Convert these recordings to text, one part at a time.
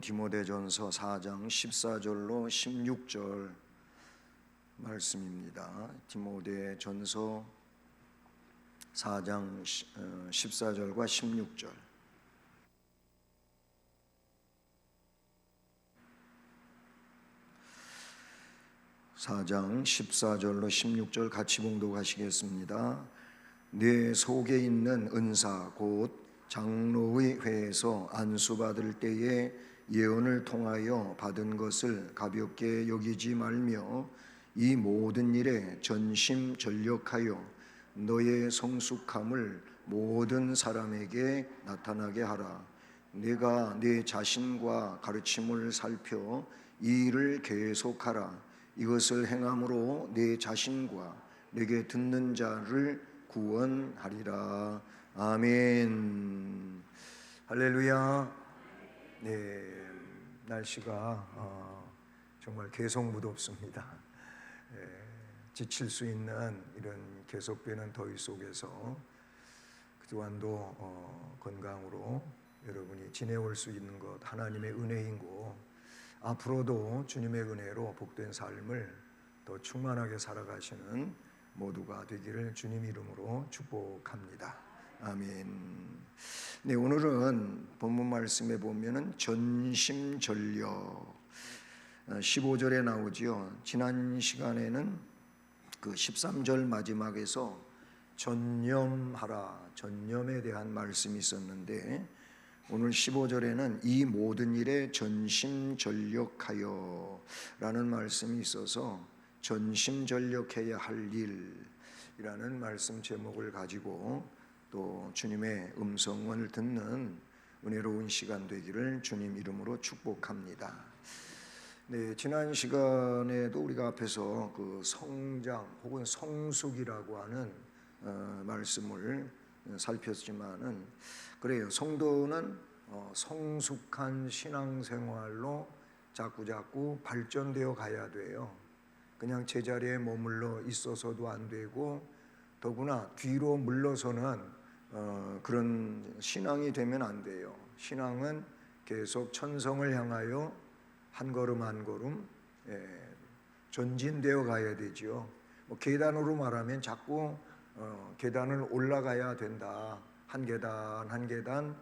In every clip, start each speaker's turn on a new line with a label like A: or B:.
A: 디모데전서 4장 14절로 16절 말씀입니다. 디모데전서 4장 14절과 16절. (4장 14절로 16절) 같이 봉독하시겠습니다. 내 속에 있는 은사 곧 장로의 회에서 안수받을 때에 예언을 통하여 받은 것을 가볍게 여기지 말며 이 모든 일에 전심전력하여 너의 성숙함을 모든 사람에게 나타나게 하라. 내가 내 자신과 가르침을 살펴 이 일을 계속하라. 이것을 행함으로 내 자신과 내게 듣는 자를 구원하리라. 아멘. 할렐루야. 네, 날씨가 정말 계속 무덥습니다. 지칠 수 있는 이런 계속되는 더위 속에서 그동안도 건강으로 여러분이 지내올 수 있는 것 하나님의 은혜이고, 앞으로도 주님의 은혜로 복된 삶을 더 충만하게 살아가시는 모두가 되기를 주님 이름으로 축복합니다. 아멘. 네, 오늘은 본문 말씀에 보면은 전심전력 15절에 나오지요. 지난 시간에는 그 13절 마지막에서 전념하라, 전념에 대한 말씀이 있었는데, 오늘 15절에는 이 모든 일에 전심전력하여 라는 말씀이 있어서 전심전력해야 할 일이라는 말씀 제목을 가지고 또 주님의 음성을 듣는 은혜로운 시간 되기를 주님 이름으로 축복합니다. 네, 지난 시간에도 우리가 앞에서 그 성장 혹은 성숙이라고 하는 말씀을 살폈지만은, 그래요. 성도는 성숙한 신앙생활로 자꾸자꾸 발전되어 가야 돼요. 그냥 제자리에 머물러 있어서도 안 되고, 더구나 뒤로 물러서는 그런 신앙이 되면 안 돼요. 신앙은 계속 천성을 향하여 한 걸음 한 걸음 전진되어 가야 되지요. 계단으로 말하면 자꾸 계단을 올라가야 된다. 한 계단 한 계단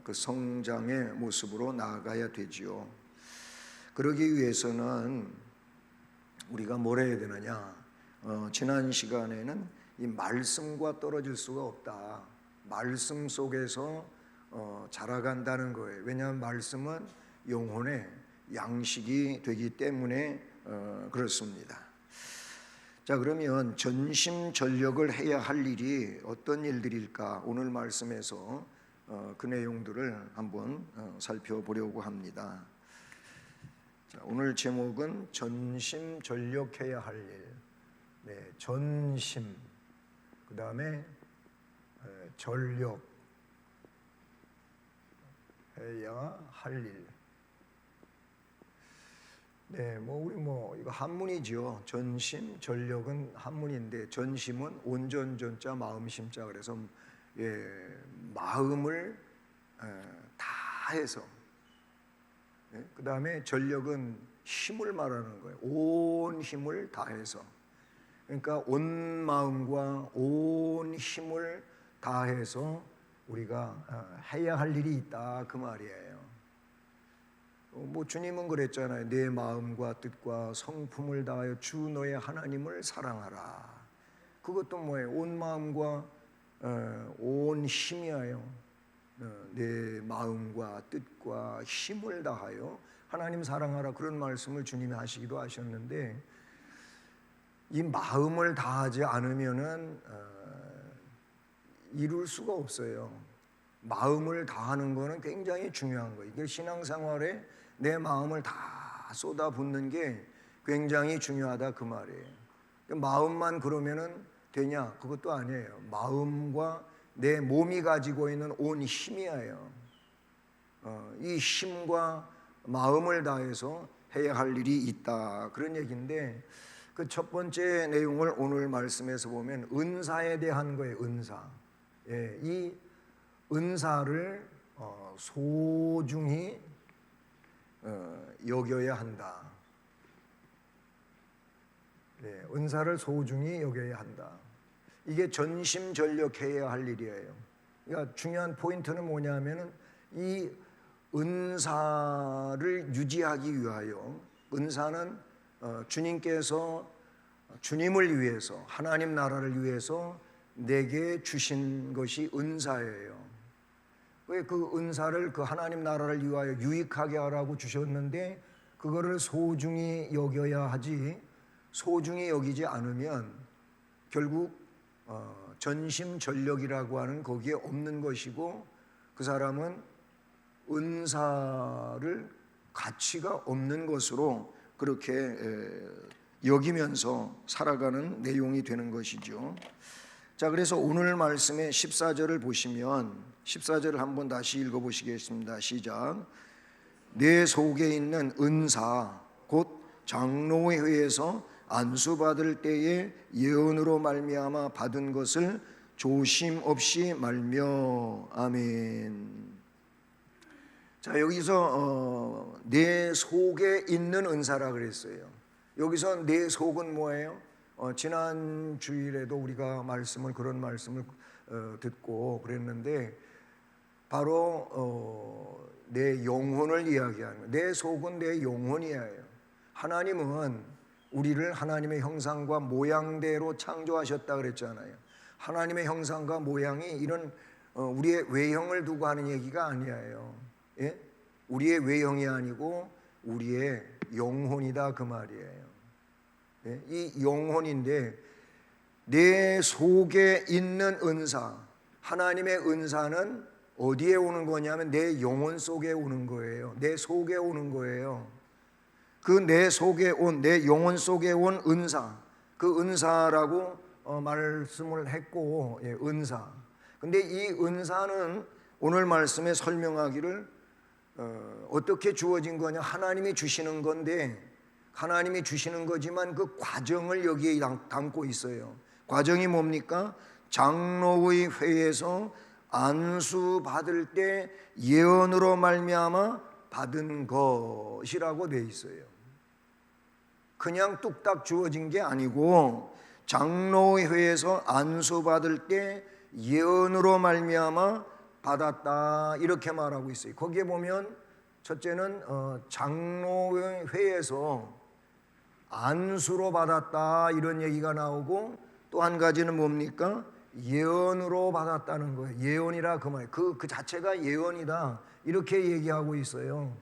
A: 그 성장의 모습으로 나아가야 되지요. 그러기 위해서는 우리가 뭘 해야 되느냐? 지난 시간에는 이 말씀과 떨어질 수가 없다. 말씀 속에서 자라간다는 거예요. 왜냐하면 말씀은 영혼의 양식이 되기 때문에 그렇습니다. 자, 그러면 전심전력을 해야 할 일이 어떤 일들일까? 오늘 말씀에서 그 내용들을 한번 살펴보려고 합니다. 자, 오늘 제목은 전심전력해야 할 일. 네, 전심, 그 다음에 전력 해야 할 일. 네, 우리 이거 한문이죠. 전심, 전력은 한문인데, 전심은 온전전자 마음심자, 그래서 마음을 다해서, 그 다음에 전력은 힘을 말하는 거예요. 온 힘을 다해서. 그러니까 온 마음과 온 힘을 다해서 우리가 해야 할 일이 있다, 그 말이에요. 주님은 그랬잖아요. 내 마음과 뜻과 성품을 다하여 주 너의 하나님을 사랑하라. 그것도 뭐예요? 온 마음과 온 힘이에요. 내 마음과 뜻과 힘을 다하여 하나님 사랑하라, 그런 말씀을 주님이 하시기도 하셨는데, 이 마음을 다하지 않으면은 이룰 수가 없어요. 마음을 다하는 거는 굉장히 중요한 거예요. 이게 신앙생활에 내 마음을 다 쏟아붓는 게 굉장히 중요하다, 그 말이에요. 마음만 그러면은 되냐? 그것도 아니에요. 마음과 내 몸이 가지고 있는 온 힘이에요. 이 힘과 마음을 다해서 해야 할 일이 있다, 그런 얘기인데, 그 첫 번째 내용을 오늘 말씀에서 보면 은사에 대한 거예요. 은사. 이 은사를 소중히 여겨야 한다. 네, 은사를 소중히 여겨야 한다. 이게 전심전력해야 할 일이에요. 그러니까 중요한 포인트는 뭐냐면은 이 은사를 유지하기 위하여, 은사는 주님께서 주님을 위해서, 하나님 나라를 위해서 내게 주신 것이 은사예요. 왜 그 은사를 그 하나님 나라를 위하여 유익하게 하라고 주셨는데 그거를 소중히 여겨야 하지, 소중히 여기지 않으면 결국 전심전력이라고 하는 거기에 없는 것이고, 그 사람은 은사를 가치가 없는 것으로 그렇게 여기면서 살아가는 내용이 되는 것이죠. 자, 그래서 오늘 말씀의 14절을 보시면 14절을 한번 다시 읽어보시겠습니다. 시작. 내 속에 있는 은사 곧 장로의 회에서 안수받을 때에 예언으로 말미암아 받은 것을 조심 없이 말며. 아멘. 자, 여기서 내 속에 있는 은사라 그랬어요. 여기서 내 속은 뭐예요? 지난 주일에도 우리가 그런 말씀을 듣고 그랬는데, 바로 내 영혼을 이야기하는 거예요. 내 속은 내 영혼이에요. 하나님은 우리를 하나님의 형상과 모양대로 창조하셨다 그랬잖아요. 하나님의 형상과 모양이 이런 우리의 외형을 두고 하는 얘기가 아니에요. 예? 우리의 외형이 아니고 우리의 영혼이다 그 말이에요. 예? 이 영혼인데 내 속에 있는 은사, 하나님의 은사는 어디에 오는 거냐면 내 영혼 속에 오는 거예요. 내 속에 오는 거예요. 그 내 속에 온, 내 영혼 속에 온 은사, 그 은사라고 말씀을 했고, 예, 은사. 근데 이 은사는 오늘 말씀에 설명하기를 어떻게 주어진 거냐, 하나님이 주시는 건데, 하나님이 주시는 거지만 그 과정을 여기에 담고 있어요. 과정이 뭡니까? 장로의 회에서 안수 받을 때 예언으로 말미암아 받은 것이라고 돼 있어요. 그냥 뚝딱 주어진 게 아니고 장로의 회에서 안수 받을 때 예언으로 말미암아 받았다 이렇게 말하고 있어요. 거기에 보면 첫째는 장로의 회에서 안수로 받았다 이런 얘기가 나오고, 또 한 가지는 뭡니까? 예언으로 받았다는 거예요. 예언이라 그 말, 그 자체가 예언이다 이렇게 얘기하고 있어요.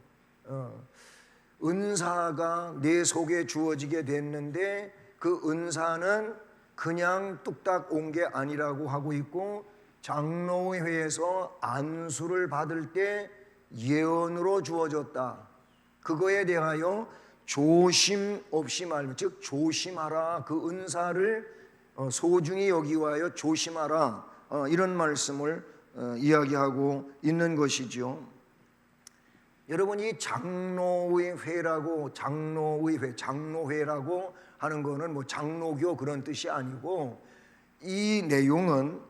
A: 은사가 내 속에 주어지게 됐는데 그 은사는 그냥 뚝딱 온 게 아니라고 하고 있고, 장로의 회에서 안수를 받을 때 예언으로 주어졌다. 그거에 대하여 조심 없이 말며, 즉 조심하라. 그 은사를 소중히 여기 위하여 조심하라. 이런 말씀을 이야기하고 있는 것이죠. 여러분, 이 장로의 회라고, 장로회라고 하는 거는 뭐 장로교 그런 뜻이 아니고, 이 내용은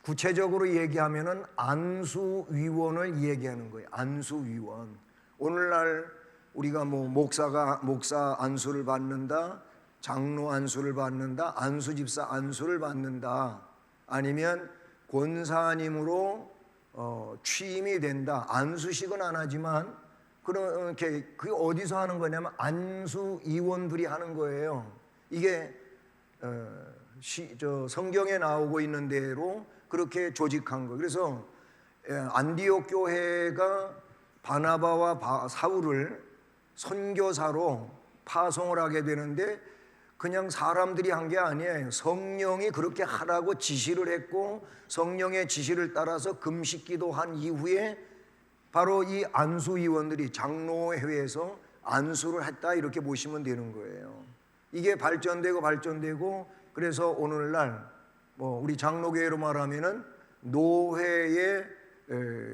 A: 구체적으로 얘기하면은 안수위원을 얘기하는 거예요. 안수위원. 오늘날 우리가 뭐 목사 안수를 받는다, 장로 안수를 받는다, 안수집사 안수를 받는다, 아니면 권사님으로 취임이 된다. 안수식은 안 하지만 그렇게, 그게 어디서 하는 거냐면 안수위원들이 하는 거예요. 이게 성경에 나오고 있는 대로 그렇게 조직한 거예요. 그래서 안디옥 교회가 바나바와 사울을 선교사로 파송을 하게 되는데 그냥 사람들이 한 게 아니에요. 성령이 그렇게 하라고 지시를 했고, 성령의 지시를 따라서 금식기도 한 이후에 바로 이 안수위원들이 장로회에서 안수를 했다 이렇게 보시면 되는 거예요. 이게 발전되고 그래서 오늘날 뭐 우리 장로교회로 말하면은 노회에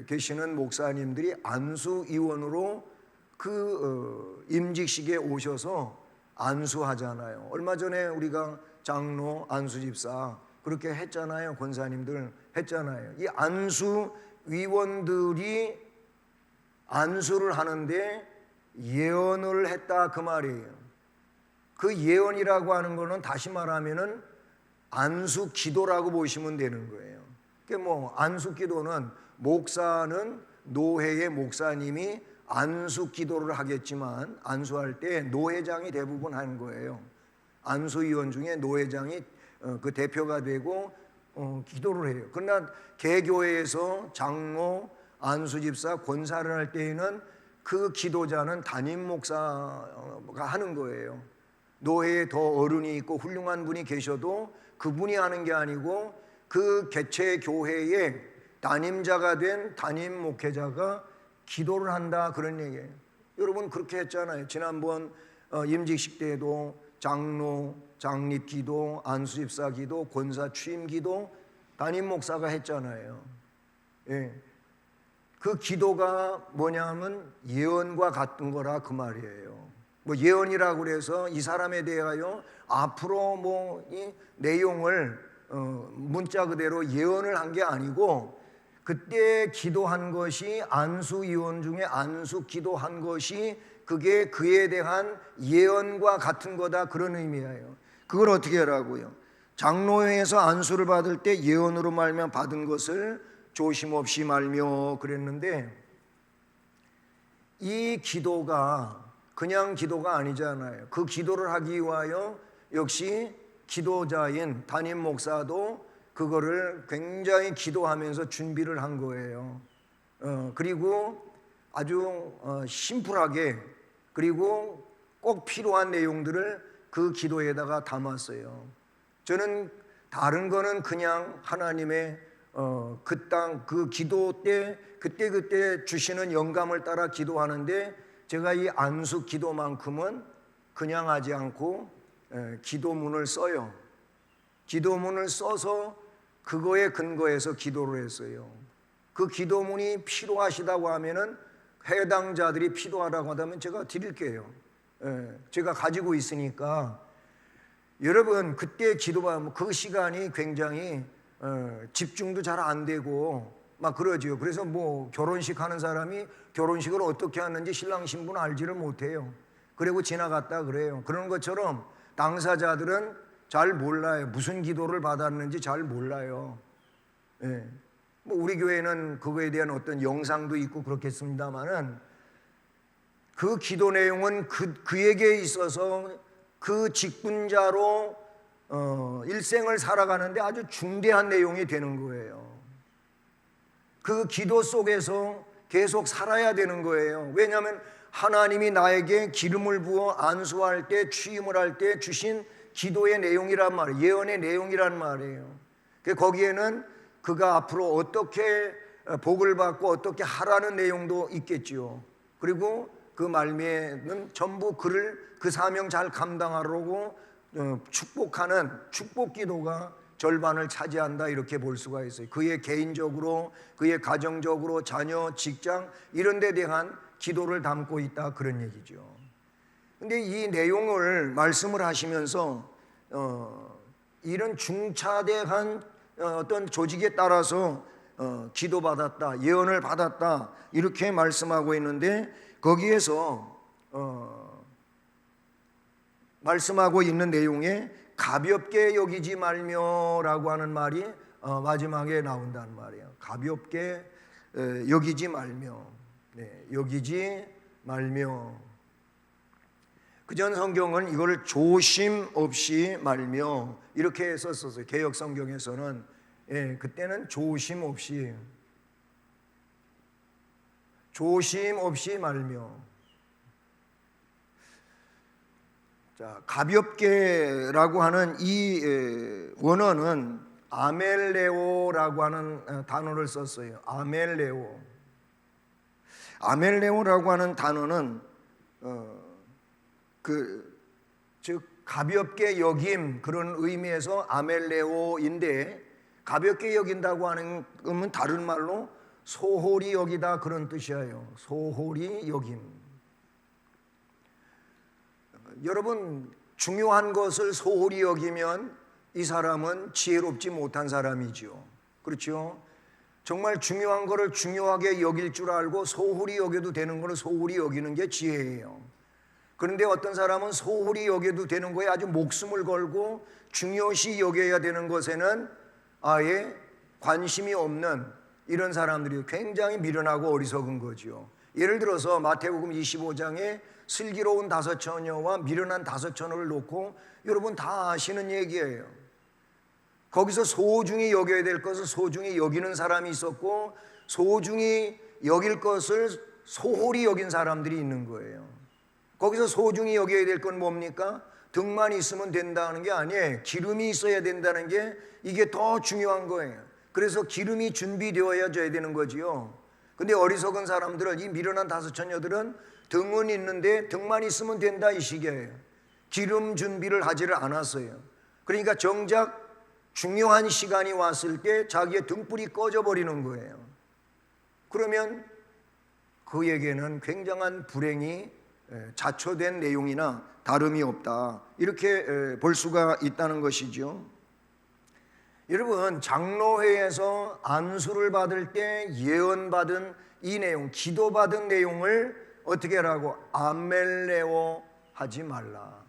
A: 계시는 목사님들이 안수위원으로 그 임직식에 오셔서 안수하잖아요. 얼마 전에 우리가 장로, 안수집사 그렇게 했잖아요. 권사님들 했잖아요. 이 안수위원들이 안수를 하는데 예언을 했다 그 말이에요. 그 예언이라고 하는 거는 다시 말하면은 안수 기도라고 보시면 되는 거예요. 그러니까 뭐 안수 기도는 목사는 노회의 목사님이 안수 기도를 하겠지만 안수할 때 노회장이 대부분 하는 거예요. 안수위원 중에 노회장이 그 대표가 되고 기도를 해요. 그러나 개교회에서 장로, 안수집사, 권사를 할 때에는 그 기도자는 담임 목사가 하는 거예요. 노회에 더 어른이 있고 훌륭한 분이 계셔도 그분이 하는 게 아니고 그 개최 교회의 담임자가 된 담임 목회자가 기도를 한다 그런 얘기예요. 여러분 그렇게 했잖아요. 지난번 임직식 때에도 장로, 장립 기도, 안수집사 기도, 권사 취임 기도 담임 목사가 했잖아요. 예. 그 기도가 뭐냐면 예언과 같은 거라 그 말이에요. 뭐 예언이라고 그래서 이 사람에 대하여 앞으로 뭐 이 내용을 문자 그대로 예언을 한 게 아니고 그때 기도한 것이 안수위원 중에 안수 기도한 것이 그게 그에 대한 예언과 같은 거다 그런 의미예요. 그걸 어떻게 하라고요? 장로회에서 안수를 받을 때 예언으로 말면 받은 것을 조심 없이 말며 그랬는데 이 기도가 그냥 기도가 아니잖아요. 그 기도를 하기 위하여 역시 기도자인 담임 목사도 그거를 굉장히 기도하면서 준비를 한 거예요. 그리고 아주 심플하게 그리고 꼭 필요한 내용들을 그 기도에다가 담았어요. 저는 다른 거는 그냥 하나님의 그 땅 그 기도 때 그때 주시는 영감을 따라 기도하는데 제가 이 안수 기도만큼은 그냥 하지 않고 기도문을 써요. 기도문을 써서 그거에 근거해서 기도를 했어요. 그 기도문이 필요하시다고 하면은 해당자들이 필요하다고 하다면 제가 드릴게요. 제가 가지고 있으니까 여러분 그때 기도하면 그 시간이 굉장히 집중도 잘 안 되고 막 그러죠. 그래서 뭐 결혼식 하는 사람이 결혼식을 어떻게 하는지 신랑 신부는 알지를 못해요. 그리고 지나갔다 그래요. 그런 것처럼 당사자들은 잘 몰라요. 무슨 기도를 받았는지 잘 몰라요. 예. 뭐 우리 교회는 그거에 대한 어떤 영상도 있고 그렇겠습니다만은 그 기도 내용은 그에게 있어서 그 직분자로 일생을 살아가는데 아주 중대한 내용이 되는 거예요. 그 기도 속에서 계속 살아야 되는 거예요. 왜냐하면 하나님이 나에게 기름을 부어 안수할 때 취임을 할 때 주신 기도의 내용이란 말이에요. 예언의 내용이란 말이에요. 거기에는 그가 앞으로 어떻게 복을 받고 어떻게 하라는 내용도 있겠지요. 그리고 그 말미에는 전부 그를 그 사명 잘 감당하려고 축복하는 축복 기도가 절반을 차지한다 이렇게 볼 수가 있어요. 그의 개인적으로 그의 가정적으로 자녀 직장 이런 데 대한 기도를 담고 있다 그런 얘기죠. 근데 이 내용을 말씀을 하시면서 이런 중차대한 어떤 조직에 따라서 기도받았다 예언을 받았다 이렇게 말씀하고 있는데 거기에서 말씀하고 있는 내용에 가볍게 여기지 말며라고 하는 말이 마지막에 나온다는 말이에요. 가볍게 여기지 말며, 네, 여기지 말며. 그전 성경은 이걸 조심 없이 말며 이렇게 썼었어요. 개역 성경에서는 그때는 조심 없이 말며. 자, 가볍게라고 하는 이 원어는 아멜레오라고 하는 단어를 썼어요. 아멜레오라고 하는 단어는 즉 가볍게 여김 그런 의미에서 아멜레오인데 가볍게 여긴다고 하는 것은 다른 말로 소홀히 여기다 그런 뜻이에요. 소홀히 여김. 여러분 중요한 것을 소홀히 여기면 이 사람은 지혜롭지 못한 사람이죠. 그렇죠? 정말 중요한 거를 중요하게 여길 줄 알고 소홀히 여겨도 되는 거를 소홀히 여기는 게 지혜예요. 그런데 어떤 사람은 소홀히 여겨도 되는 거에 아주 목숨을 걸고 중요시 여겨야 되는 것에는 아예 관심이 없는 이런 사람들이 굉장히 미련하고 어리석은 거죠. 예를 들어서 마태복음 25장에 슬기로운 5 처녀와 미련한 5 처녀를 놓고 여러분 다 아시는 얘기예요. 거기서 소중히 여겨야 될 것을 소중히 여기는 사람이 있었고 소중히 여길 것을 소홀히 여긴 사람들이 있는 거예요. 거기서 소중히 여겨야 될 건 뭡니까? 등만 있으면 된다는 게 아니에요. 기름이 있어야 된다는 게 이게 더 중요한 거예요. 그래서 기름이 준비되어야 되는 거지요. 근데 어리석은 사람들은, 이 미련한 5 처녀들은 등은 있는데 등만 있으면 된다 이 식이에요. 기름 준비를 하지를 않았어요. 그러니까 정작 중요한 시간이 왔을 때 자기의 등불이 꺼져 버리는 거예요. 그러면 그에게는 굉장한 불행이 자초된 내용이나 다름이 없다, 이렇게 볼 수가 있다는 것이죠. 여러분, 장로회에서 안수를 받을 때 예언받은 이 내용, 기도받은 내용을 어떻게 하라고? 아멜레오 하지 말라.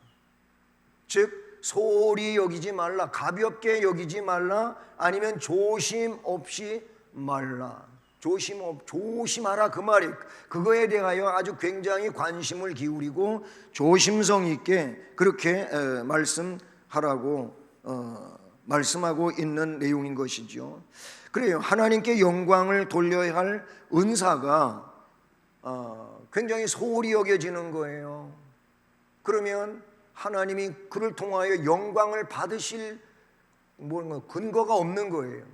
A: 즉 소홀히 여기지 말라, 가볍게 여기지 말라, 아니면 조심 없이 말라. 조심하라 그 말이, 그거에 대하여 아주 굉장히 관심을 기울이고 조심성 있게 그렇게 말씀하라고 말씀하고 있는 내용인 것이죠. 그래요. 하나님께 영광을 돌려야 할 은사가 굉장히 소홀히 여겨지는 거예요. 그러면 하나님이 그를 통하여 영광을 받으실 근거가 없는 거예요.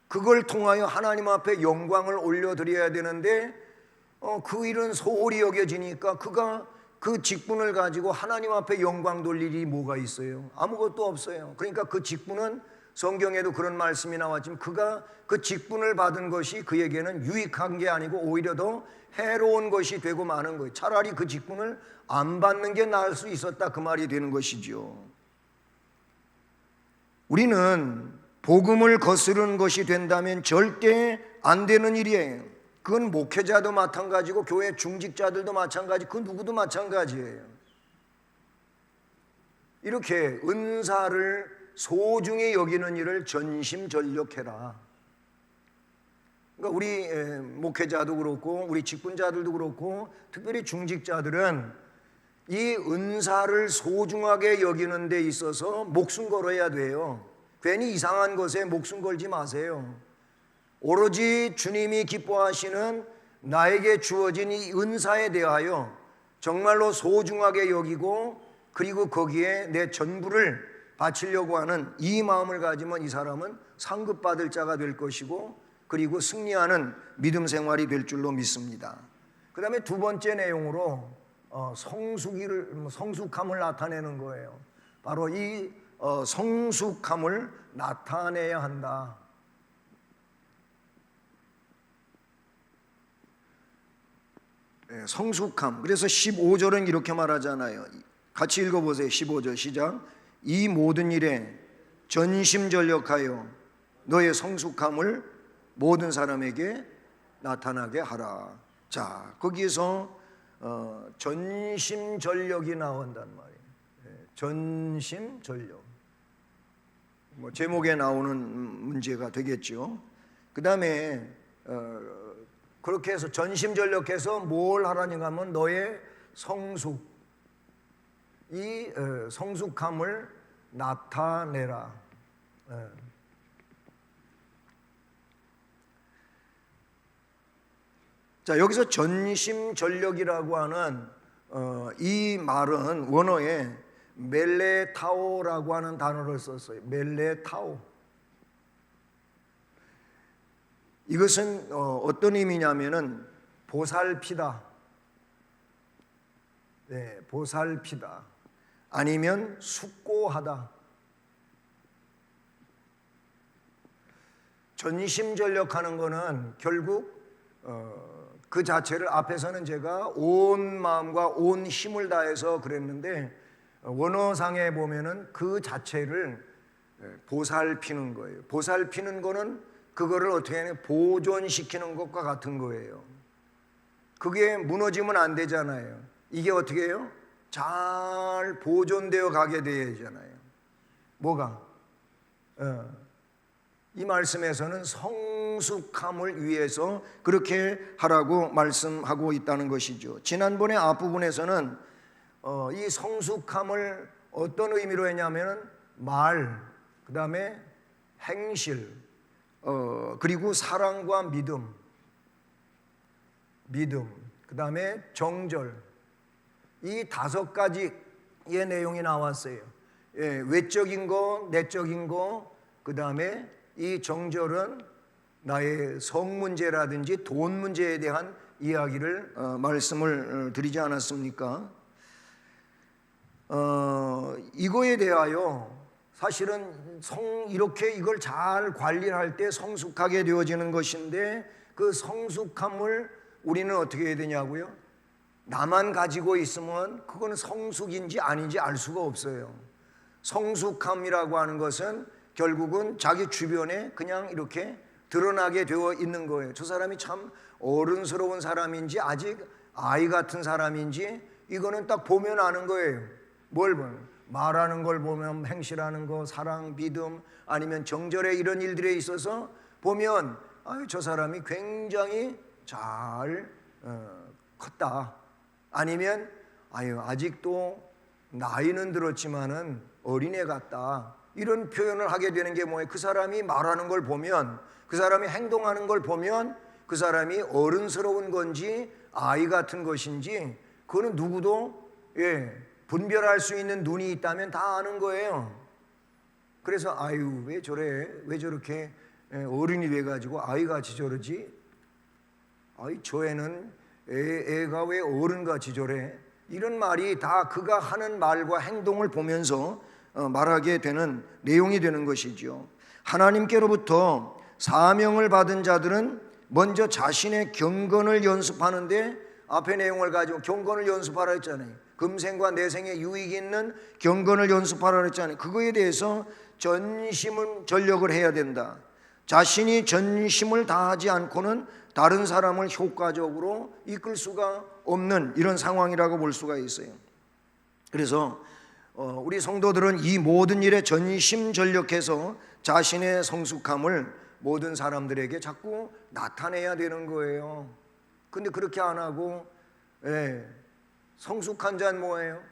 A: 그걸 통하여 하나님 앞에 영광을 올려드려야 되는데 그 일은 소홀히 여겨지니까 그가 그 직분을 가지고 하나님 앞에 영광 돌릴 일이 뭐가 있어요? 아무것도 없어요. 그러니까 그 직분은, 성경에도 그런 말씀이 나왔지만 그가 그 직분을 받은 것이 그에게는 유익한 게 아니고 오히려 더 해로운 것이 되고 마는 거예요. 차라리 그 직분을 안 받는 게 나을 수 있었다, 그 말이 되는 것이죠. 우리는 복음을 거스르는 것이 된다면 절대 안 되는 일이에요. 그건 목회자도 마찬가지고 교회 중직자들도 마찬가지, 그 누구도 마찬가지예요. 이렇게 은사를 소중히 여기는 일을 전심전력해라. 그러니까 우리 목회자도 그렇고 우리 직분자들도 그렇고 특별히 중직자들은 이 은사를 소중하게 여기는 데 있어서 목숨 걸어야 돼요. 괜히 이상한 것에 목숨 걸지 마세요. 오로지 주님이 기뻐하시는 나에게 주어진 이 은사에 대하여 정말로 소중하게 여기고 그리고 거기에 내 전부를 바치려고 하는 이 마음을 가지면 이 사람은 상급받을 자가 될 것이고 그리고 승리하는 믿음 생활이 될 줄로 믿습니다. 그 다음에 2번째 내용으로 성숙함을 나타내는 거예요. 바로 이 성숙함을 나타내야 한다. 성숙함. 그래서 15절은 이렇게 말하잖아요. 같이 읽어보세요. 15절 시작. 이 모든 일에 전심전력하여 너의 성숙함을 모든 사람에게 나타나게 하라. 자, 거기에서 전심전력이 나온단 말이에요. 전심전력. 제목에 나오는 문제가 되겠죠. 그 다음에 그렇게 해서 전심전력해서 뭘 하라는가 하면 너의 이 성숙함을 나타내라. 자, 여기서 전심전력이라고 하는 이 말은 원어에 멜레타오라고 하는 단어를 썼어요. 멜레타오. 이것은 어떤 의미냐면은 보살피다. 네, 보살피다. 아니면 숙고하다. 전심전력하는 거는 결국 그 자체를 앞에서는 제가 온 마음과 온 힘을 다해서 그랬는데 원어상에 보면은 그 자체를 보살피는 거예요. 보살피는 거는 그거를 어떻게 하냐, 보존시키는 것과 같은 거예요. 그게 무너지면 안 되잖아요. 이게 어떻게 해요? 잘 보존되어 가게 되어야 하잖아요. 뭐가? 이 말씀에서는 성숙함을 위해서 그렇게 하라고 말씀하고 있다는 것이죠. 지난번에 앞부분에서는 이 성숙함을 어떤 의미로 했냐면 말, 그 다음에 행실, 그리고 사랑과 믿음, 그 다음에 정절, 이 5가지의 내용이 나왔어요. 외적인 거, 내적인 거, 그 다음에 이 정절은 나의 성 문제라든지 돈 문제에 대한 이야기를 말씀을 드리지 않았습니까? 이거에 대하여 사실은 이렇게 이걸 잘 관리할 때 성숙하게 되어지는 것인데, 그 성숙함을 우리는 어떻게 해야 되냐고요? 나만 가지고 있으면 그건 성숙인지 아닌지 알 수가 없어요. 성숙함이라고 하는 것은 결국은 자기 주변에 그냥 이렇게 드러나게 되어 있는 거예요. 저 사람이 참 어른스러운 사람인지 아직 아이 같은 사람인지 이거는 딱 보면 아는 거예요. 뭘 보면? 말하는 걸 보면, 행실하는 거, 사랑, 믿음, 아니면 정절의 이런 일들에 있어서 보면 저 사람이 굉장히 잘 컸다. 아니면 아직도 나이는 들었지만은 어린애 같다. 이런 표현을 하게 되는 게 뭐예요? 그 사람이 말하는 걸 보면, 그 사람이 행동하는 걸 보면 그 사람이 어른스러운 건지 아이 같은 것인지 그거는 누구도 분별할 수 있는 눈이 있다면 다 아는 거예요. 그래서 왜 저래? 왜 저렇게 어른이 돼가지고 아이같이 저러지? 저 애는 애가 왜 어른같이 저래? 이런 말이 다 그가 하는 말과 행동을 보면서 말하게 되는 내용이 되는 것이죠. 하나님께로부터 사명을 받은 자들은 먼저 자신의 경건을 연습하는데, 앞의 내용을 가지고 경건을 연습하라 했잖아요. 금생과 내생에 유익이 있는 경건을 연습하라 했잖아요. 그거에 대해서 전력을 해야 된다. 자신이 전심을 다하지 않고는 다른 사람을 효과적으로 이끌 수가 없는 이런 상황이라고 볼 수가 있어요. 그래서 우리 성도들은 이 모든 일에 전심전력해서 자신의 성숙함을 모든 사람들에게 자꾸 나타내야 되는 거예요. 근데 그렇게 안 하고 성숙한 자는 뭐예요?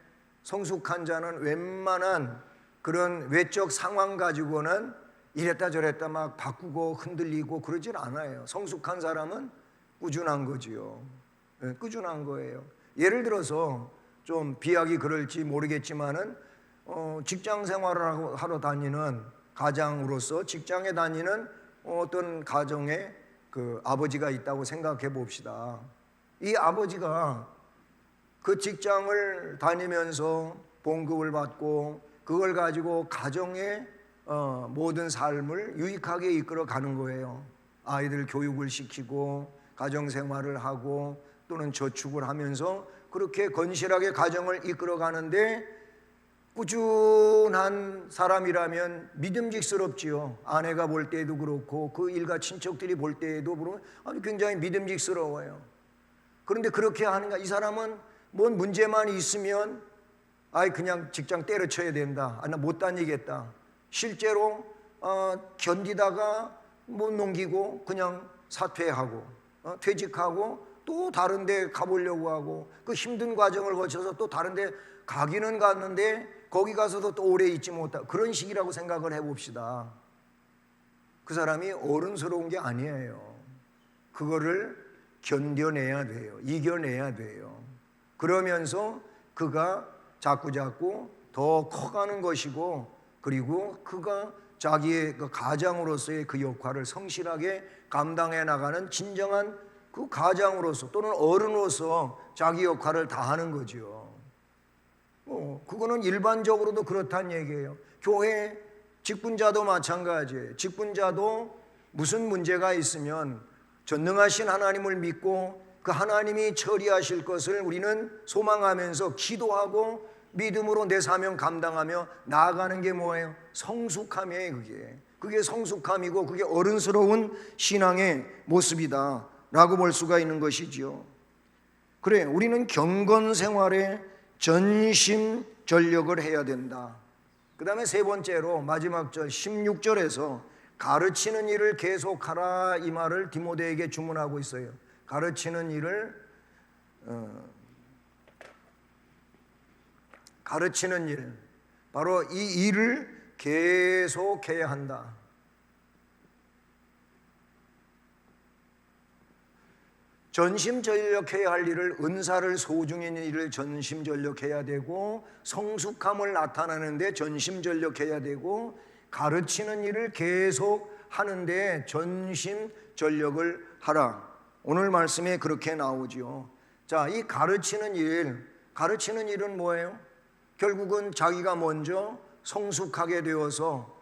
A: 성숙한 자는 웬만한 그런 외적 상황 가지고는 이랬다 저랬다 막 바꾸고 흔들리고 그러질 않아요. 성숙한 사람은 꾸준한 거지요. 꾸준한 거예요. 예를 들어서 좀 비하기 그럴지 모르겠지만은 직장 생활을 하러 다니는 가장으로서 직장에 다니는 어떤 가정에 그 아버지가 있다고 생각해 봅시다. 이 아버지가 그 직장을 다니면서 봉급을 받고 그걸 가지고 가정의 모든 삶을 유익하게 이끌어 가는 거예요. 아이들 교육을 시키고 가정생활을 하고 또는 저축을 하면서 그렇게 건실하게 가정을 이끌어 가는데, 꾸준한 사람이라면 믿음직스럽지요. 아내가 볼 때에도 그렇고 그 일가 친척들이 볼 때에도 굉장히 믿음직스러워요. 그런데 그렇게 하는가? 이 사람은 뭔 문제만 있으면 그냥 직장 때려쳐야 된다. 나 못 다니겠다. 실제로 견디다가 못 넘기고 그냥 사퇴하고 퇴직하고 또 다른 데 가보려고 하고, 그 힘든 과정을 거쳐서 또 다른 데 가기는 갔는데 거기 가서도 또 오래 있지 못하고, 그런 식이라고 생각을 해봅시다. 그 사람이 어른스러운 게 아니에요. 그거를 견뎌내야 돼요. 이겨내야 돼요. 그러면서 그가 자꾸자꾸 더 커가는 것이고, 그리고 그가 자기의 그 가장으로서의 그 역할을 성실하게 감당해 나가는 진정한 그 가장으로서 또는 어른으로서 자기 역할을 다하는 거죠. 그거는 일반적으로도 그렇다는 얘기예요. 교회 직분자도 마찬가지예요. 직분자도 무슨 문제가 있으면 전능하신 하나님을 믿고 그 하나님이 처리하실 것을 우리는 소망하면서 기도하고 믿음으로 내 사명 감당하며 나아가는 게 뭐예요? 성숙함이에요. 그게 그게 성숙함이고 그게 어른스러운 신앙의 모습이다 라고 볼 수가 있는 것이지요. 그래, 우리는 경건 생활에 전심전력을 해야 된다. 그 다음에 세 번째로 마지막 절 16절에서 가르치는 일을 계속하라 이 말을 디모데에게 주문하고 있어요. 가르치는 일을 가르치는 일, 바로 이 일을 계속해야 한다. 전심전력해야 할 일을, 은사를 소중히 있는 일을 전심전력해야 되고, 성숙함을 나타내는데 전심전력해야 되고, 가르치는 일을 계속 하는데 전심전력을 하라. 오늘 말씀에 그렇게 나오죠. 자, 이 가르치는 일은 뭐예요? 결국은 자기가 먼저 성숙하게 되어서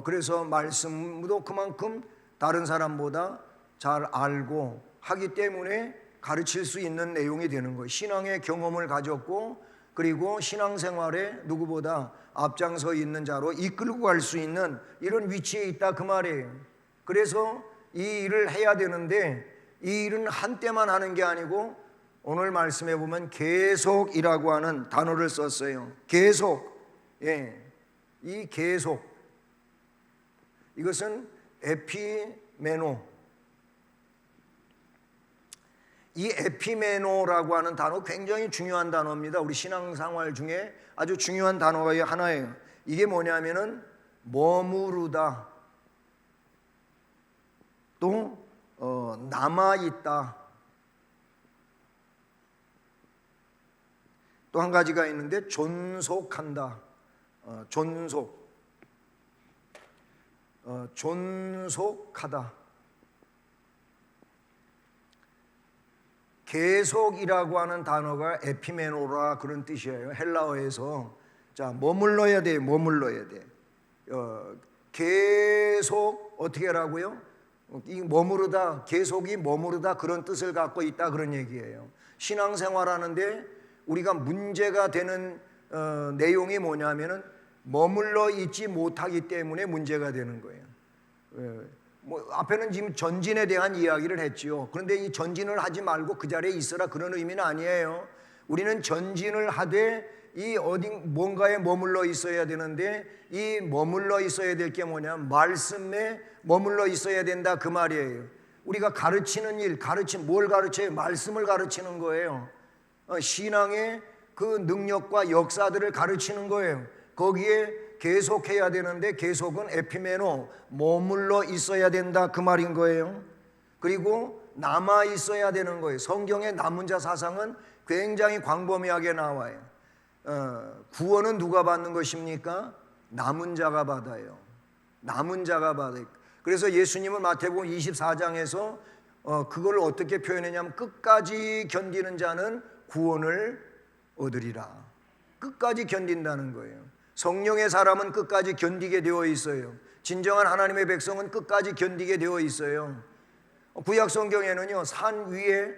A: 그래서 말씀도 그만큼 다른 사람보다 잘 알고 하기 때문에 가르칠 수 있는 내용이 되는 거예요. 신앙의 경험을 가졌고 그리고 신앙생활에 누구보다 앞장서 있는 자로 이끌고 갈 수 있는 이런 위치에 있다 그 말이에요. 그래서 이 일을 해야 되는데 이 일은 한때만 하는 게 아니고 오늘 말씀해 보면 계속이라고 하는 단어를 썼어요. 계속. 예. 이 계속. 이것은 에피메노. 이 에피메노라고 하는 단어 굉장히 중요한 단어입니다. 우리 신앙생활 중에 아주 중요한 단어가 하나예요. 이게 뭐냐면은 머무르다, 또 남아있다, 또 한 가지가 있는데 존속한다. 존속하다. 계속이라고 하는 단어가 에피메노라 그런 뜻이에요. 헬라어에서. 자, 머물러야 돼. 계속 어떻게 하라고요? 이 머무르다, 계속이 머무르다 그런 뜻을 갖고 있다 그런 얘기예요. 신앙생활 하는데 우리가 문제가 되는 내용이 뭐냐면은 머물러 있지 못하기 때문에 문제가 되는 거예요. 앞에는 지금 전진에 대한 이야기를 했지요. 그런데 이 전진을 하지 말고 그 자리에 있으라 그런 의미는 아니에요. 우리는 전진을 하되 이 뭔가에 머물러 있어야 되는데 이 머물러 있어야 될 게 뭐냐? 말씀에 머물러 있어야 된다 그 말이에요. 우리가 가르치는 일, 뭘 가르쳐요? 말씀을 가르치는 거예요. 신앙의 그 능력과 역사들을 가르치는 거예요. 거기에 계속해야 되는데 계속은 에피메노, 머물러 있어야 된다 그 말인 거예요. 그리고 남아 있어야 되는 거예요. 성경의 남은 자 사상은 굉장히 광범위하게 나와요. 구원은 누가 받는 것입니까? 남은 자가 받아요. 남은 자가 받아요. 그래서 예수님은 마태복음 24장에서 그걸 어떻게 표현했냐면 끝까지 견디는 자는 구원을 얻으리라. 끝까지 견딘다는 거예요. 성령의 사람은 끝까지 견디게 되어 있어요. 진정한 하나님의 백성은 끝까지 견디게 되어 있어요. 구약 성경에는요, 산 위에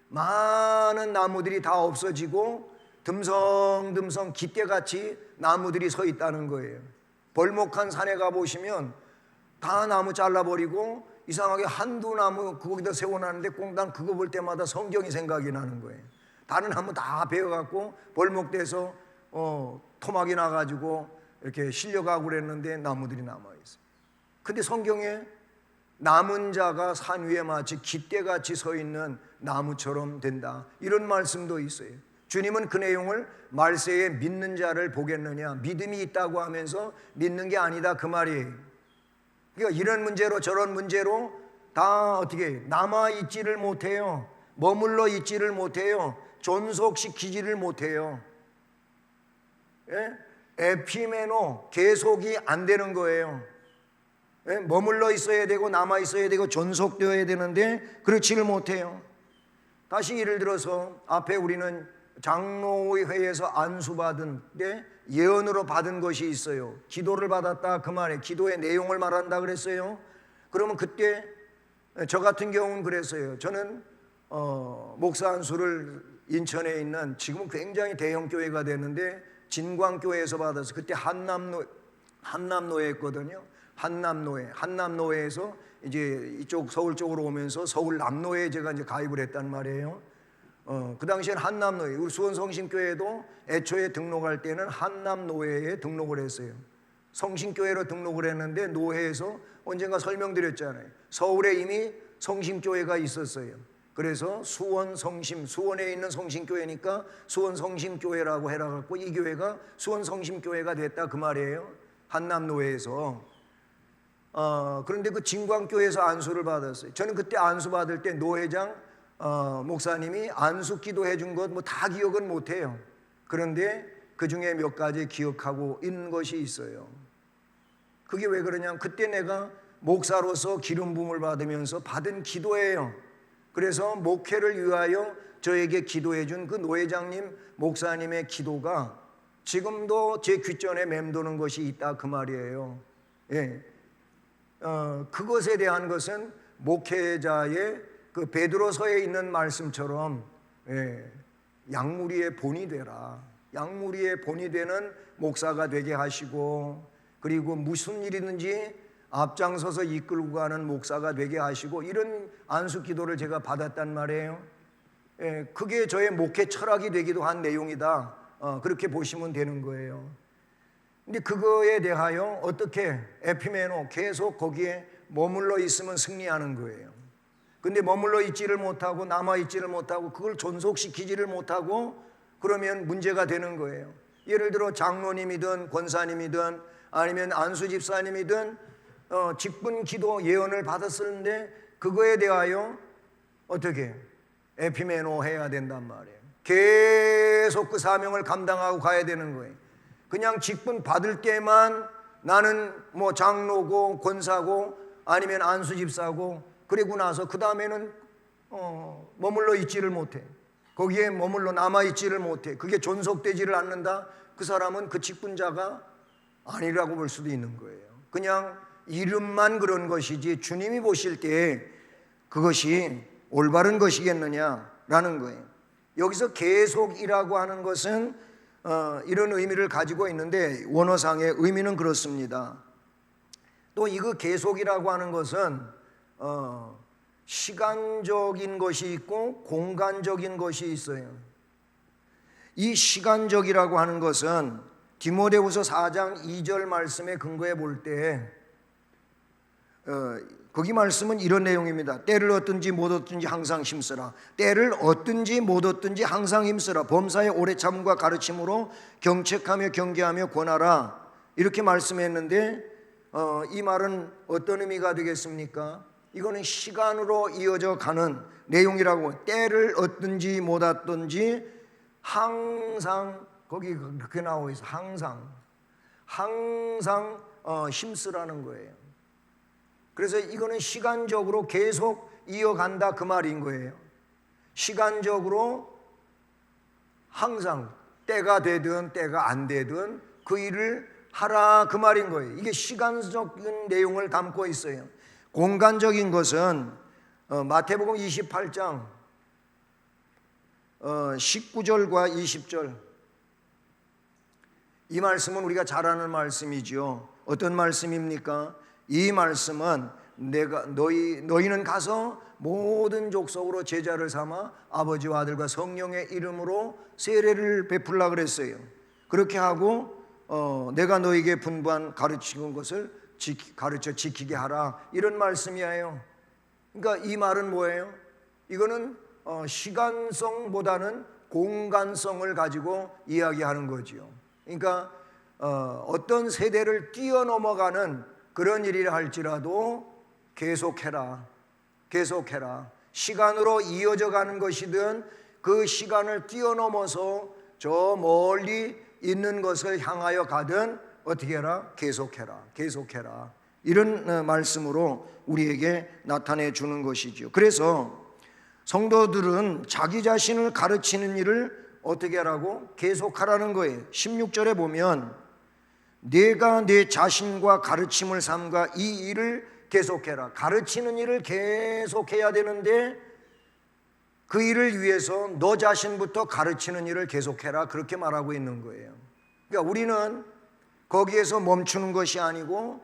A: 많은 나무들이 다 없어지고 듬성듬성 깃대같이 나무들이 서 있다는 거예요. 벌목한 산에 가보시면 다 나무 잘라버리고 이상하게 한두 나무 거기다 세워놨는데 꼭 난 그거 볼 때마다 성경이 생각이 나는 거예요. 다른 나무 다 베어갖고 벌목돼서 토막이 나가지고 이렇게 실려가고 그랬는데 나무들이 남아있어요. 근데 성경에 남은 자가 산 위에 마치 깃대같이 서 있는 나무처럼 된다 이런 말씀도 있어요. 주님은 그 내용을 말세에 믿는 자를 보겠느냐, 믿음이 있다고 하면서 믿는 게 아니다 그 말이에요. 그러니까 이런 문제로 저런 문제로 다 어떻게 남아있지를 못해요. 머물러 있지를 못해요. 존속시키지를 못해요. 예? 에피메노, 계속이 안 되는 거예요. 예? 머물러 있어야 되고 남아 있어야 되고 존속되어야 되는데 그렇지를 못해요. 다시 예를 들어서 앞에 우리는 장로회에서 안수받은 때 예언으로 받은 것이 있어요. 기도를 받았다 그 말에 기도의 내용을 말한다 그랬어요. 그러면 그때 저 같은 경우는 그랬어요. 저는 목사 안수를 인천에 있는 지금은 굉장히 대형 교회가 됐는데 진광교회에서 받아서 그때 한남로에 했거든요. 한남노회, 한남노회에서 이제 이쪽 서울 쪽으로 오면서 서울 남노회에 제가 이제 가입을 했단 말이에요. 그 당시엔 한남노회, 우리 수원성심교회도 애초에 등록할 때는 한남노회에 등록을 했어요. 성심교회로 등록을 했는데 노회에서 언젠가 설명드렸잖아요. 서울에 이미 성심교회가 있었어요. 그래서 수원성심, 수원에 있는 성심교회니까 수원성심교회라고 해라 갖고 이 교회가 수원성심교회가 됐다 그 말이에요. 한남노회에서. 그런데 그 진광교회에서 안수를 받았어요. 저는 그때 안수 받을 때 노회장 목사님이 안수 기도해 준 것 뭐 다 기억은 못해요. 그런데 그 중에 몇 가지 기억하고 있는 것이 있어요. 그게 왜 그러냐면 그때 내가 목사로서 기름 부음을 받으면서 받은 기도예요. 그래서 목회를 위하여 저에게 기도해 준 그 노회장님 목사님의 기도가 지금도 제 귓전에 맴도는 것이 있다 그 말이에요. 예. 그것에 대한 것은 목회자의 그 베드로서에 있는 말씀처럼 양무리의 본이 되라. 양무리의 본이 되는 목사가 되게 하시고, 그리고 무슨 일이든지 앞장서서 이끌고 가는 목사가 되게 하시고, 이런 안수 기도를 제가 받았단 말이에요. 그게 저의 목회 철학이 되기도 한 내용이다. 그렇게 보시면 되는 거예요. 근데 그거에 대하여 어떻게 에피메노 계속 거기에 머물러 있으면 승리하는 거예요. 근데 머물러 있지를 못하고 남아 있지를 못하고 그걸 존속시키지를 못하고 그러면 문제가 되는 거예요. 예를 들어 장로님이든 권사님이든 아니면 안수 집사님이든 직분 기도 예언을 받았었는데 그거에 대하여 어떻게 에피메노 해야 된단 말이에요. 계속 그 사명을 감당하고 가야 되는 거예요. 그냥 직분 받을 때만 나는 뭐 장로고 권사고 아니면 안수 집사고 그리고 나서 그 다음에는 머물러 있지를 못해. 거기에 머물러 남아 있지를 못해. 그게 존속되지를 않는다. 그 사람은 그 직분자가 아니라고 볼 수도 있는 거예요. 그냥 이름만 그런 것이지 주님이 보실 때 그것이 올바른 것이겠느냐라는 거예요. 여기서 계속이라고 하는 것은 이런 의미를 가지고 있는데 원어상의 의미는 그렇습니다. 또 이거 계속이라고 하는 것은 시간적인 것이 있고 공간적인 것이 있어요. 이 시간적이라고 하는 것은 디모데후서 4장 2절 말씀에 근거해 볼 때 거기 말씀은 이런 내용입니다. 때를 얻든지 못 얻든지 항상 힘쓰라. 때를 얻든지 못 얻든지 항상 힘쓰라. 범사의 오래 참음과 가르침으로 경책하며 경계하며 권하라. 이렇게 말씀했는데 이 말은 어떤 의미가 되겠습니까? 이거는 시간으로 이어져 가는 내용이라고. 때를 얻든지 못 얻든지 항상, 거기 그렇게 나오고 있어. 항상 힘쓰라는 거예요. 그래서 이거는 시간적으로 계속 이어간다 그 말인 거예요. 시간적으로 항상 때가 되든 때가 안 되든 그 일을 하라 그 말인 거예요. 이게 시간적인 내용을 담고 있어요. 공간적인 것은 마태복음 28장 19절과 20절, 이 말씀은 우리가 잘 아는 말씀이죠. 어떤 말씀입니까? 이 말씀은 너희는 가서 모든 족속으로 제자를 삼아 아버지와 아들과 성령의 이름으로 세례를 베풀라 그랬어요. 그렇게 하고 내가 너희에게 분부한 가르치는 것을 가르쳐 지키게 하라, 이런 말씀이에요. 그러니까 이 말은 뭐예요? 이거는 시간성보다는 공간성을 가지고 이야기하는 거지요. 그러니까 어떤 세대를 뛰어넘어가는 그런 일이라 할지라도 계속해라. 시간으로 이어져 가는 것이든 그 시간을 뛰어넘어서 저 멀리 있는 것을 향하여 가든 어떻게 해라? 계속해라. 이런 말씀으로 우리에게 나타내 주는 것이죠. 그래서 성도들은 자기 자신을 가르치는 일을 어떻게 하라고? 계속하라는 거예요. 16절에 보면 내가 내 자신과 가르침을 삼가 이 일을 계속해라. 가르치는 일을 계속해야 되는데 그 일을 위해서 너 자신부터 가르치는 일을 계속해라, 그렇게 말하고 있는 거예요. 그러니까 우리는 거기에서 멈추는 것이 아니고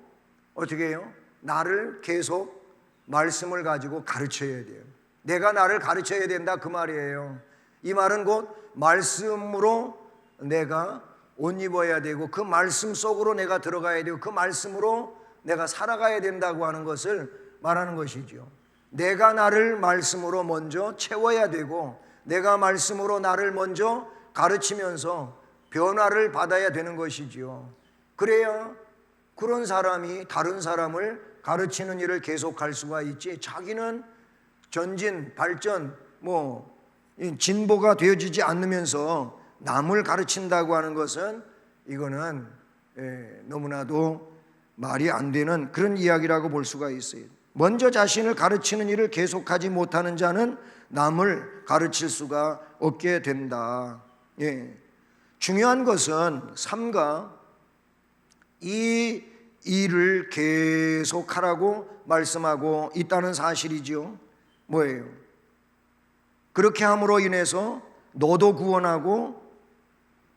A: 어떻게 해요? 나를 계속 말씀을 가지고 가르쳐야 돼요. 내가 나를 가르쳐야 된다 그 말이에요. 이 말은 곧 말씀으로 내가 옷 입어야 되고 그 말씀 속으로 내가 들어가야 되고 그 말씀으로 내가 살아가야 된다고 하는 것을 말하는 것이죠. 내가 나를 말씀으로 먼저 채워야 되고 내가 말씀으로 나를 먼저 가르치면서 변화를 받아야 되는 것이지요. 그래야 그런 사람이 다른 사람을 가르치는 일을 계속할 수가 있지, 자기는 전진, 발전, 진보가 되어지지 않으면서 남을 가르친다고 하는 것은 이거는 너무나도 말이 안 되는 그런 이야기라고 볼 수가 있어요. 먼저 자신을 가르치는 일을 계속하지 못하는 자는 남을 가르칠 수가 없게 된다. 중요한 것은 삼가 이 일을 계속하라고 말씀하고 있다는 사실이지요. 뭐예요? 그렇게 함으로 인해서 너도 구원하고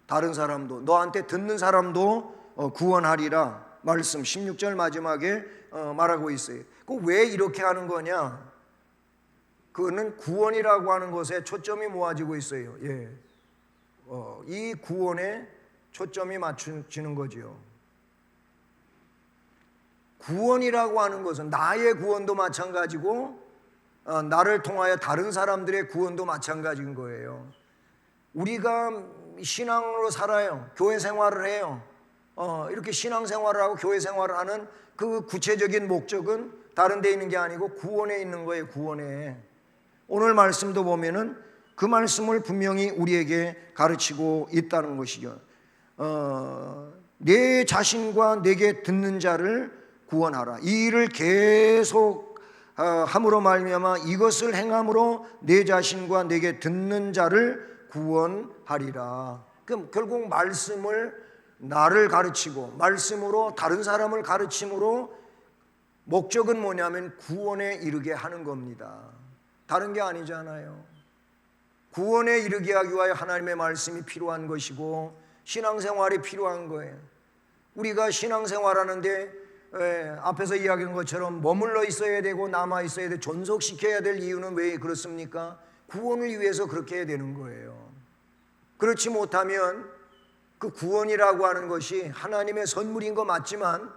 A: 다른 사람도, 너한테 듣는 사람도 구원하리라 말씀 16절 마지막에 말하고 있어요. 왜 이렇게 하는 거냐? 그거는 구원이라고 하는 것에 초점이 모아지고 있어요. 이 구원에 초점이 맞춰지는 거죠. 구원이라고 하는 것은 나의 구원도 마찬가지고 나를 통하여 다른 사람들의 구원도 마찬가지인 거예요. 우리가 신앙으로 살아요. 교회 생활을 해요. 이렇게 신앙생활을 하고 교회 생활을 하는 그 구체적인 목적은 다른 데 있는 게 아니고 구원에 있는 거예요. 구원에. 오늘 말씀도 보면은 그 말씀을 분명히 우리에게 가르치고 있다는 것이죠. 내 자신과 내게 듣는 자를 구원하라. 이 일을 계속 함으로 말미암아 이것을 행함으로 내 자신과 내게 듣는 자를 구원하리라. 그럼 결국 말씀을 나를 가르치고 말씀으로 다른 사람을 가르침으로 목적은 뭐냐면 구원에 이르게 하는 겁니다. 다른 게 아니잖아요. 구원에 이르게 하기 위하여 하나님의 말씀이 필요한 것이고 신앙생활이 필요한 거예요. 우리가 신앙생활하는데 앞에서 이야기한 것처럼 머물러 있어야 되고 남아 있어야 돼, 존속시켜야 될 이유는 왜 그렇습니까? 구원을 위해서 그렇게 해야 되는 거예요. 그렇지 못하면 그 구원이라고 하는 것이 하나님의 선물인 거 맞지만,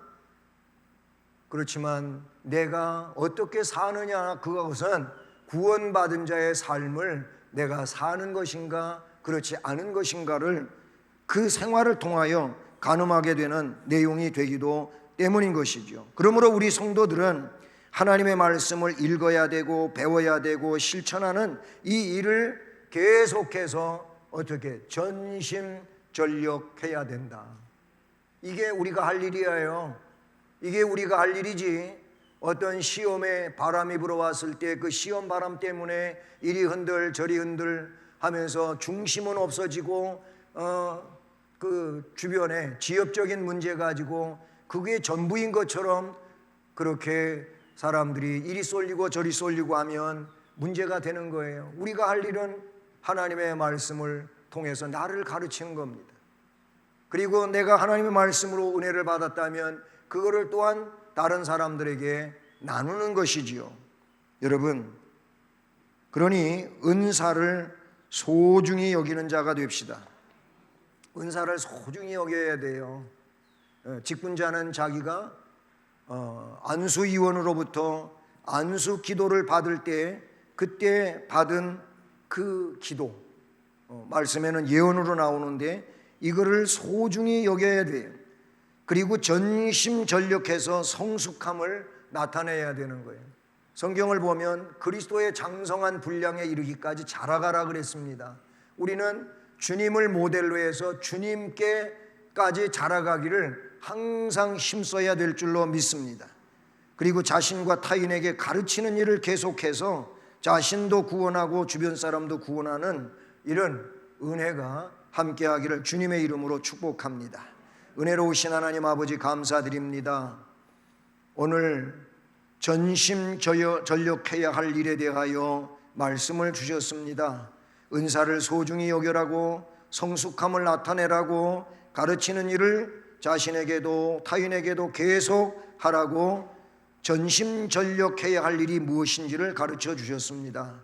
A: 그렇지만 내가 어떻게 사느냐, 그것은 구원받은 자의 삶을 내가 사는 것인가 그렇지 않은 것인가를 그 생활을 통하여 가늠하게 되는 내용이 되기도 때문인 것이죠. 그러므로 우리 성도들은 하나님의 말씀을 읽어야 되고 배워야 되고 실천하는 이 일을 계속해서 어떻게 전심전력해야 된다. 이게 우리가 할 일이에요. 이게 우리가 할 일이지, 어떤 시험에 바람이 불어왔을 때 그 시험 바람 때문에 이리 흔들 저리 흔들 하면서 중심은 없어지고 그 주변에 지역적인 문제 가지고 그게 전부인 것처럼 그렇게 사람들이 이리 쏠리고 저리 쏠리고 하면 문제가 되는 거예요. 우리가 할 일은 하나님의 말씀을 통해서 나를 가르치는 겁니다. 그리고 내가 하나님의 말씀으로 은혜를 받았다면 그거를 또한 다른 사람들에게 나누는 것이지요. 여러분, 그러니 은사를 소중히 여기는 자가 됩시다. 은사를 소중히 여겨야 돼요. 직분자는 자기가 안수위원으로부터 안수 기도를 받을 때 그때 받은 그 기도, 말씀에는 예언으로 나오는데 이거를 소중히 여겨야 돼요. 그리고 전심전력해서 성숙함을 나타내야 되는 거예요. 성경을 보면 그리스도의 장성한 분량에 이르기까지 자라가라 그랬습니다. 우리는 주님을 모델로 해서 주님께까지 자라가기를 항상 힘써야 될 줄로 믿습니다. 그리고 자신과 타인에게 가르치는 일을 계속해서 자신도 구원하고 주변 사람도 구원하는 이런 은혜가 함께하기를 주님의 이름으로 축복합니다. 은혜로우신 하나님 아버지 감사드립니다. 오늘 전심전력해야 할 일에 대하여 말씀을 주셨습니다. 은사를 소중히 여겨라고, 성숙함을 나타내라고, 가르치는 일을 자신에게도 타인에게도 계속 하라고 전심전력해야 할 일이 무엇인지를 가르쳐 주셨습니다.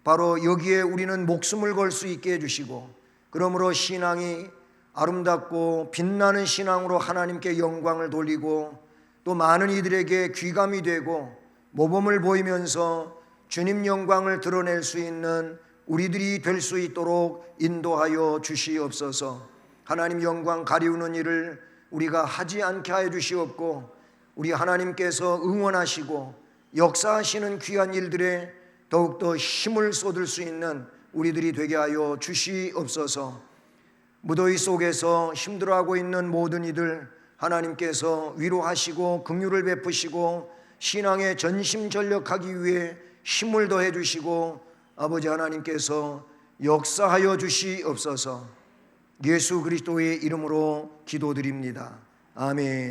A: 바로 여기에 우리는 목숨을 걸 수 있게 해주시고, 그러므로 신앙이 아름답고 빛나는 신앙으로 하나님께 영광을 돌리고 또 많은 이들에게 귀감이 되고 모범을 보이면서 주님 영광을 드러낼 수 있는 우리들이 될 수 있도록 인도하여 주시옵소서. 하나님 영광 가리우는 일을 우리가 하지 않게 하여 주시옵고, 우리 하나님께서 응원하시고 역사하시는 귀한 일들에 더욱더 힘을 쏟을 수 있는 우리들이 되게 하여 주시옵소서. 무더위 속에서 힘들어하고 있는 모든 이들 하나님께서 위로하시고 긍휼을 베푸시고 신앙에 전심전력하기 위해 힘을 더해 주시고 아버지 하나님께서 역사하여 주시옵소서. 예수 그리스도의 이름으로 기도드립니다. 아멘.